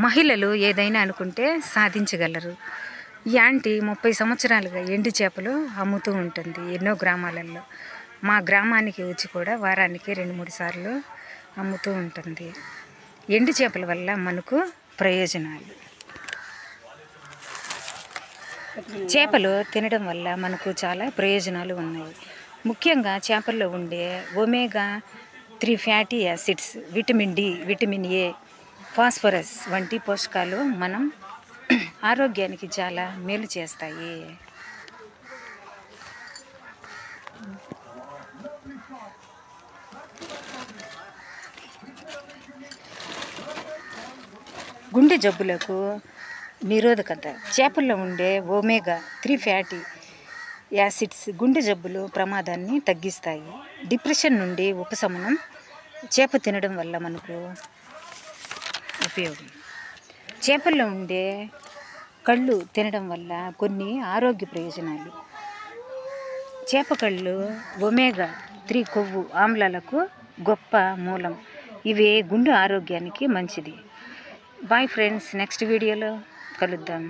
మహిళలు ఏదైనా అనుకుంటే సాధించగలరు. ఈ ఆంటీ 30 సంవత్సరాలుగా ఎండు చేపలు అమ్ముతూ ఉంటుంది ఎన్నో గ్రామాలలో. మా గ్రామానికి వచ్చి కూడా వారానికి 2-3 సార్లు అమ్ముతూ ఉంటుంది. ఎండు చేపల వల్ల మనకు ప్రయోజనాలు. చేపలు తినడం వల్ల మనకు చాలా ప్రయోజనాలు ఉన్నాయి. ముఖ్యంగా చేపల్లో ఉండే omega 3 fatty acids, vitamin D, vitamin A, phosphorus వంటి పోషకాలు మనం ఆరోగ్యానికి చాలా మేలు చేస్తాయి. గుండె జబ్బులకు నిరోధకత. చేపల్లో ఉండే ఒమేగా 3 ఫ్యాటీ యాసిడ్స్ గుండె జబ్బులు ప్రమాదాన్ని తగ్గిస్తాయి. డిప్రెషన్ నుండి ఉపశమనం చేప తినడం వల్ల మనకు ఉపయోగం. చేపల్లో ఉండే కళ్ళు తినడం వల్ల కొన్ని ఆరోగ్య ప్రయోజనాలు. చేప కళ్ళు ఒమేగా 3 కొవ్వు ఆమ్లాలకు గొప్ప మూలం. ఇవి గుండె ఆరోగ్యానికి మంచిది. బాయ్ ఫ్రెండ్స్, నెక్స్ట్ వీడియోలో కలుద్దాం.